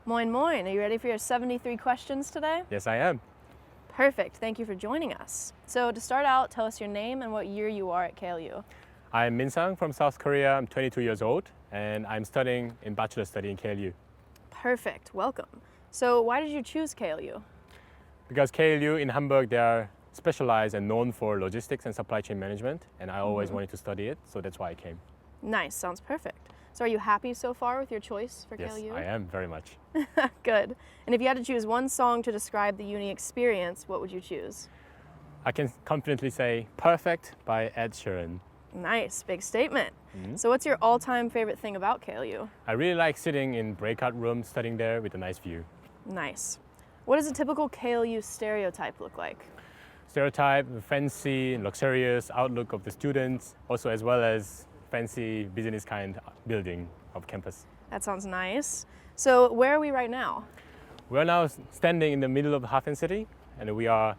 Moin moin, are you ready for your 73 questions today? Yes, I am. Perfect, thank you for joining us. So to start out, tell us your name and what year you are at KLU. I'm Minsang from South Korea. I'm 22 years old and I'm studying in bachelor study in KLU. Perfect, welcome. So why did you choose KLU? Because KLU in Hamburg, they are specialized and known for logistics and supply chain management, and I always wanted to study it, so that's why I came. Nice, sounds perfect. So are you happy so far with your choice for Yes, KLU? I am very much. Good. And if you had to choose one song to describe the uni experience, what would you choose? I can confidently say Perfect by Ed Sheeran. Nice, big statement. So what's your all-time favorite thing about KLU? I really like sitting in breakout rooms, studying there with a nice view. Nice. What does a typical KLU stereotype look like? Stereotype, fancy and luxurious outlook of the students, also as well as fancy business kind building of campus. That sounds nice. So where are we right now? We are now standing in the middle of Hafen City, and we are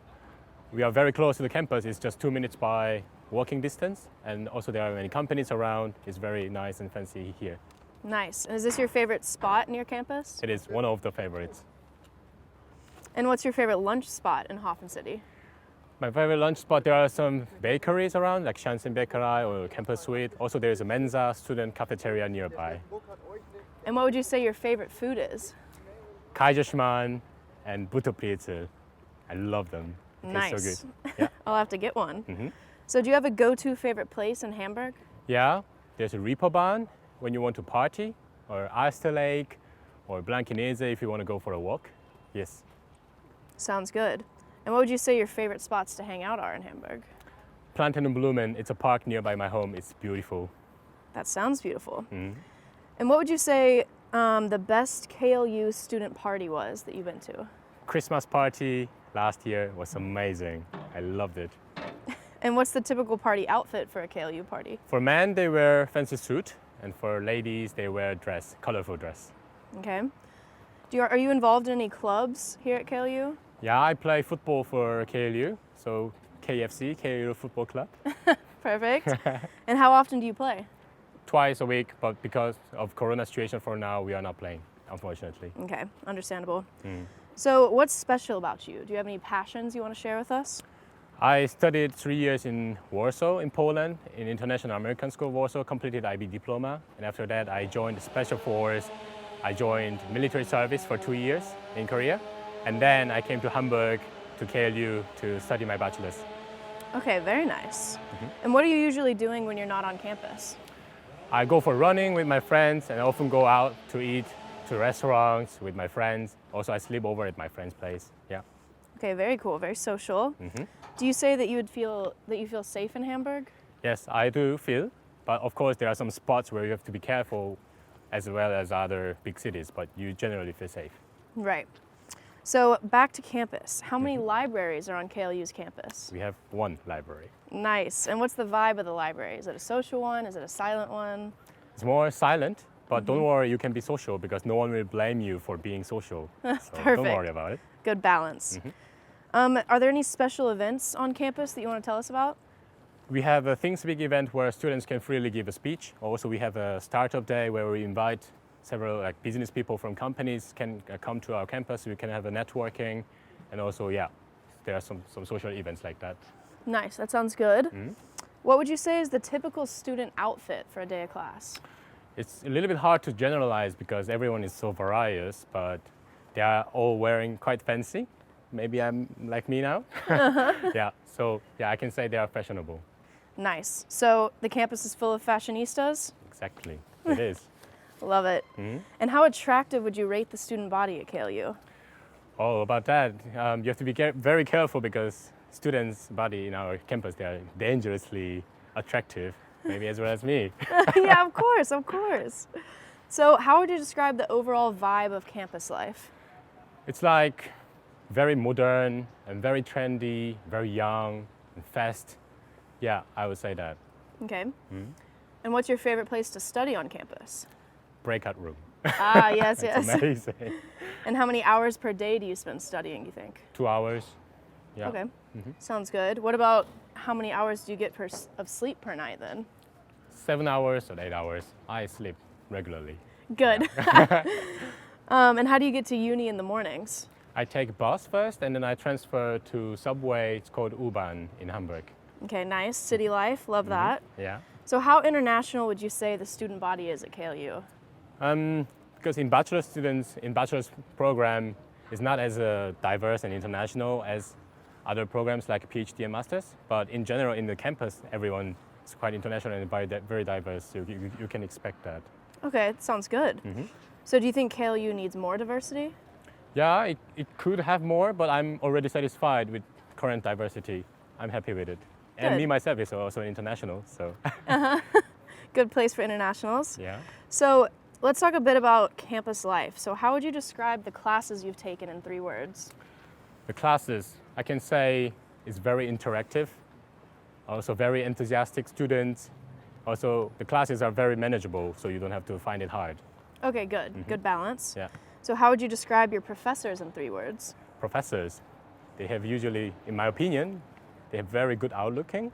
very close to the campus. It's just 2 minutes by walking distance, and also there are many companies around. It's very nice and fancy here. Nice. And is this your favorite spot near campus? It is one of the favorites. And what's your favorite lunch spot in Hafen City? My favorite lunch spot, there are some bakeries around, like Shansen Bakery or Campus Suite. Also, there is a Mensa student cafeteria nearby. And what would you say your favorite food is? Kaiserschmarrn and Butterpretzel. I love them. It tastes Nice. so good. Yeah. I'll have to get one. So do you have a go-to favorite place in Hamburg? Yeah, there's a Reeperbahn when you want to party, or Alster Lake, or Blankenese if you want to go for a walk. Yes. Sounds good. And what would you say your favorite spots to hang out are in Hamburg? Planten und Blumen, it's a park nearby my home. It's beautiful. That sounds beautiful. And what would you say the best KLU student party was that you've been to? Christmas party last year was amazing. I loved it. And what's the typical party outfit for a KLU party? For men, they wear fancy suit, and for ladies, they wear dress, colorful dress. Okay. Are you involved in any clubs here at KLU? Yeah, I play football for KLU, so KFC, KLU Football Club. Perfect. And how often do you play? Twice a week, but because of Corona situation for now, we are not playing, unfortunately. Okay, understandable. So what's special about you? Do you have any passions you want to share with us? I studied 3 years in Warsaw, in Poland, in International American School of Warsaw, completed IB diploma, and after that I joined the Special Force. I joined military service for 2 years in Korea, and then I came to Hamburg to KLU to study my bachelor's. Okay, very nice. And what are you usually doing when you're not on campus? I go for running with my friends, and I often go out to eat to restaurants with my friends. Also, I sleep over at my friend's place. Yeah. Okay, very cool, very social. Do you say that you feel safe in Hamburg? Yes, I do feel, but of course there are some spots where you have to be careful as well as other big cities, but you generally feel safe. Right. So back to campus. How many libraries are on KLU's campus? We have one library. Nice. And what's the vibe of the library? Is it a social one? Is it a silent one? It's more silent, but don't worry, you can be social because no one will blame you for being social. So Perfect. don't worry about it. Good balance. Are there any special events on campus that you want to tell us about? We have a Things Big event where students can freely give a speech. Also, we have a startup day where we invite several business people from companies can come to our campus. We can have a networking, and also, yeah, there are some social events like that. Nice, that sounds good. What would you say is the typical student outfit for a day of class? It's a little bit hard to generalize because everyone is so various, but they are all wearing quite fancy. Maybe I'm like me now. Yeah, so yeah, I can say they are fashionable. Nice. So the campus is full of fashionistas? Exactly, it is. Love it. And how attractive would you rate the student body at KLU? Oh, about that, you have to be very careful because students' body in our campus, they are dangerously attractive, maybe as well as me. Yeah, of course, of course. So how would you describe the overall vibe of campus life? It's like very modern and very trendy, very young and fast. Yeah, I would say that. Okay. And what's your favorite place to study on campus? Breakout room. Ah, yes, yes. It's amazing. And how many hours per day do you spend studying, do you think? 2 hours. Yeah. Okay, sounds good. What about how many hours do you get of sleep per night then? 7 hours or 8 hours. I sleep regularly. Good. And how do you get to uni in the mornings? I take bus first, and then I transfer to subway. It's called U-Bahn in Hamburg. Okay, nice. City life, love that. Yeah. So how international would you say the student body is at KLU? Because in bachelor students, in bachelor's program, is not as diverse and international as other programs like PhD and masters. But in general, in the campus, everyone is quite international and very diverse. So you can expect that. Okay, sounds good. So do you think KLU needs more diversity? Yeah, it could have more, but I'm already satisfied with current diversity. I'm happy with it. And Good. me myself is also international, so. Good place for internationals. Yeah. So let's talk a bit about campus life. So how would you describe the classes you've taken in 3 words? The classes, I can say, is very interactive. Also very enthusiastic students. Also, the classes are very manageable, so you don't have to find it hard. Okay, good. Good balance. Yeah. So how would you describe your professors in 3 words? Professors, they have usually, in my opinion, they have very good outlooking.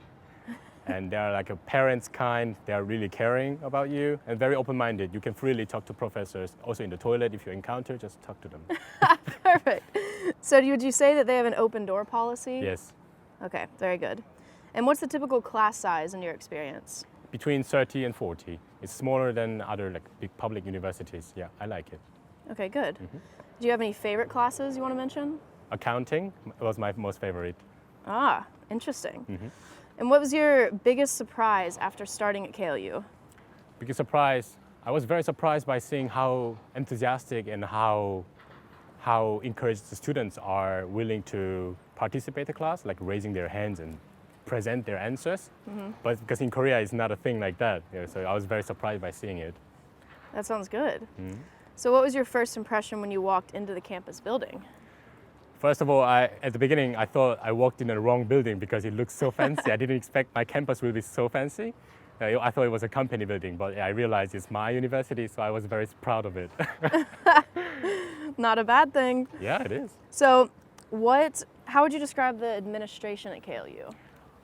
And they are like a parents kind, they are really caring about you and very open-minded. You can freely talk to professors. Also in the toilet, if you encounter, just talk to them. Perfect. So would you say that they have an open door policy? Yes. Okay, very good. And what's the typical class size in your experience? Between 30 and 40. It's smaller than other like big public universities. Yeah, I like it. Okay, good. Do you have any favorite classes you want to mention? Accounting was my most favorite. Ah, interesting. And what was your biggest surprise after starting at KLU? Biggest surprise, I was very surprised by seeing how enthusiastic and how encouraged the students are willing to participate in the class, like raising their hands and present their answers. But because in Korea it's not a thing like that, so I was very surprised by seeing it. That sounds good. So what was your first impression when you walked into the campus building? First of all, at the beginning, I thought I walked in the wrong building because it looked so fancy. I didn't expect my campus will be so fancy. I thought it was a company building, but I realized it's my university, so I was very proud of it. Not a bad thing. Yeah, it is. So how would you describe the administration at KLU?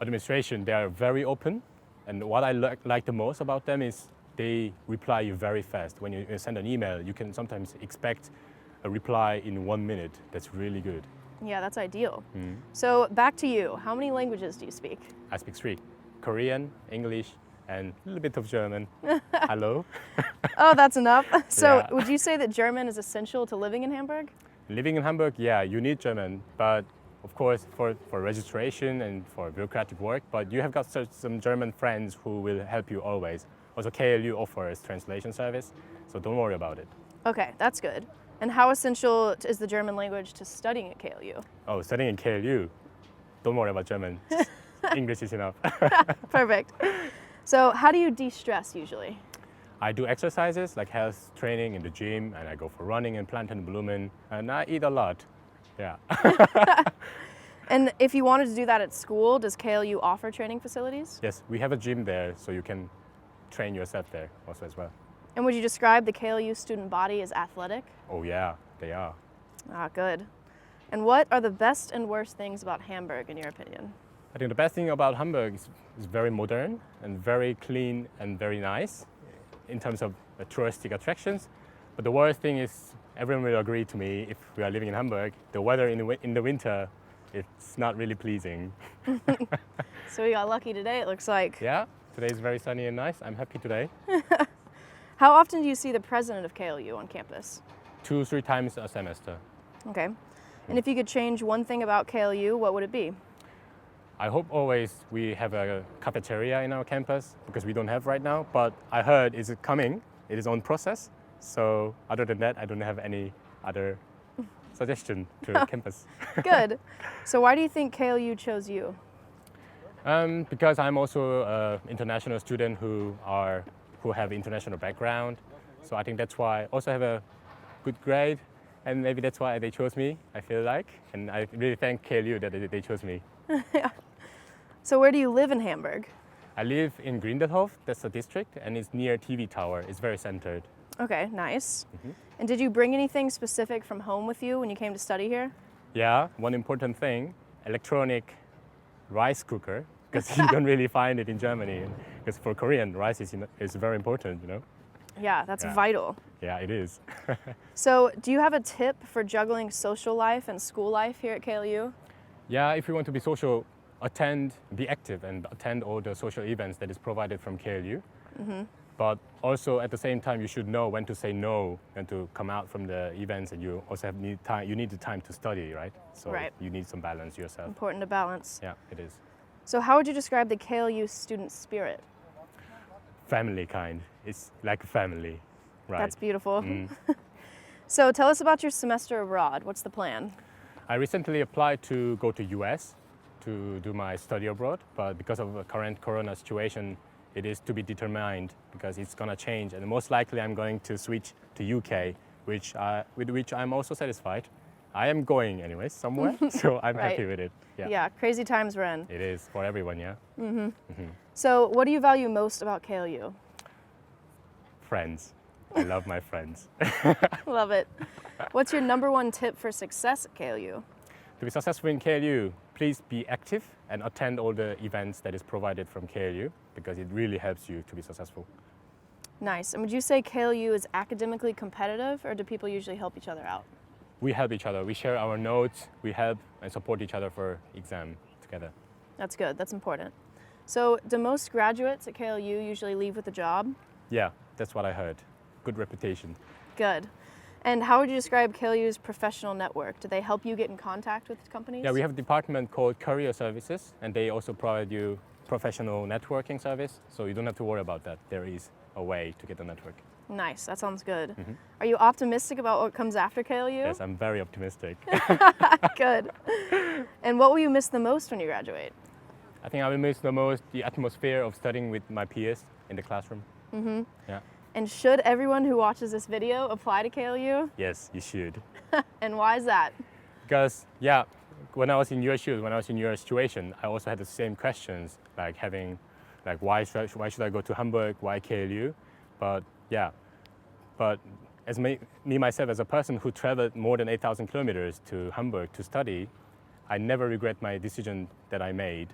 Administration, they are very open. And what I like the most about them is they reply you very fast. When you send an email, you can sometimes expect a reply in 1 minute. That's really good. Yeah, that's ideal. So back to you. How many languages do you speak? I speak 3. Korean, English, and a little bit of German. Hello. Oh, that's enough. So Yeah. would you say that German is essential to living in Hamburg? Living in Hamburg, yeah, you need German, but of course for registration and for bureaucratic work, but you have got some German friends who will help you always. Also, KLU offers translation service, so don't worry about it. Okay, that's good. And how essential is the German language to studying at KLU? Oh, studying in KLU, don't worry about German. English is enough. Perfect. So how do you de-stress usually? I do exercises like health training in the gym, and I go for running in Plantenblumen, and I eat a lot. Yeah. And if you wanted to do that at school, does KLU offer training facilities? Yes, we have a gym there, so you can train yourself there also as well. And would you describe the KLU student body as athletic? Oh yeah, they are. Ah, good. And what are the best and worst things about Hamburg in your opinion? I think the best thing about Hamburg is very modern and very clean and very nice in terms of touristic attractions. But the worst thing is, everyone will agree to me, if we are living in Hamburg, the weather in the winter, it's not really pleasing. So we got lucky today, it looks like. Yeah, today is very sunny and nice. I'm happy today. How often do you see the president of KLU on campus? 2-3 times a semester. Okay. And if you could change one thing about KLU, what would it be? I hope always we have a cafeteria in our campus, because we don't have right now, but I heard it's coming, it is on process. So other than that, I don't have any other suggestion to campus. Good. So why do you think KLU chose you? Because I'm also an international student who have international background. So I think that's why I also have a good grade, and maybe that's why they chose me, I feel like. And I really thank KLU that they chose me. Yeah. So where do you live in Hamburg? I live in Grindelhof, that's the district, and it's near TV Tower. It's very centered. Okay, nice. And did you bring anything specific from home with you when you came to study here? Yeah, one important thing, electronic rice cooker, because you don't really find it in Germany. Because for Korean, rice is very important, you know. Yeah, that's Yeah. vital. Yeah, it is. So, do you have a tip for juggling social life and school life here at KLU? Yeah, if you want to be social, be active and attend all the social events that is provided from KLU. But also at the same time, you should know when to say no and to come out from the events, and you also need time. You need the time to study, right? So Right. you need some balance yourself. Important to balance. Yeah, it is. So, how would you describe the KLU student spirit? Family kind. It's like a family, right? That's beautiful. So, tell us about your semester abroad. What's the plan? I recently applied to go to US to do my study abroad, but because of the current corona situation, it is to be determined because it's gonna change, and most likely I'm going to switch to UK, with which I'm also satisfied. I am going anyways somewhere, so I'm Right. happy with it. Yeah, crazy times we're in. It is for everyone, yeah. So, what do you value most about KLU? Friends. I love my friends. Love it. What's your number one tip for success at KLU? To be successful in KLU, please be active and attend all the events that is provided from KLU because it really helps you to be successful. Nice. And would you say KLU is academically competitive, or do people usually help each other out? We help each other. We share our notes. We help and support each other for exam together. That's good. That's important. So, do most graduates at KLU usually leave with a job? Yeah, that's what I heard. Good reputation. Good. And how would you describe KLU's professional network? Do they help you get in contact with companies? Yeah, we have a department called Career Services, and they also provide you professional networking service, so you don't have to worry about that. There is a way to get a network. Nice. That sounds good. Are you optimistic about what comes after KLU? Yes, I'm very optimistic. Good. And what will you miss the most when you graduate? I think I will miss the most the atmosphere of studying with my peers in the classroom. Yeah. And should everyone who watches this video apply to KLU? Yes, you should. And why is that? Because, yeah, when I was in your shoes, when I was in your situation, I also had the same questions, like why should I go to Hamburg, why KLU? But as myself as a person who traveled more than 8,000 kilometers to Hamburg to study, I never regret my decision that I made.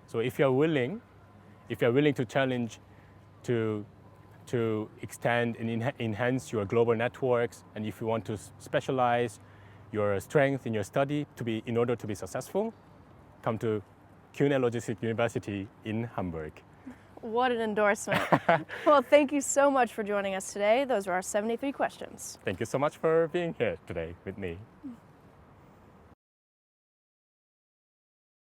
So if you're willing to challenge, to extend and enhance your global networks, and if you want to specialize your strength in your study in order to be successful, come to Kühne Logistics University in Hamburg. What an endorsement. Well, thank you so much for joining us today. Those were our 73 questions. Thank you so much for being here today with me.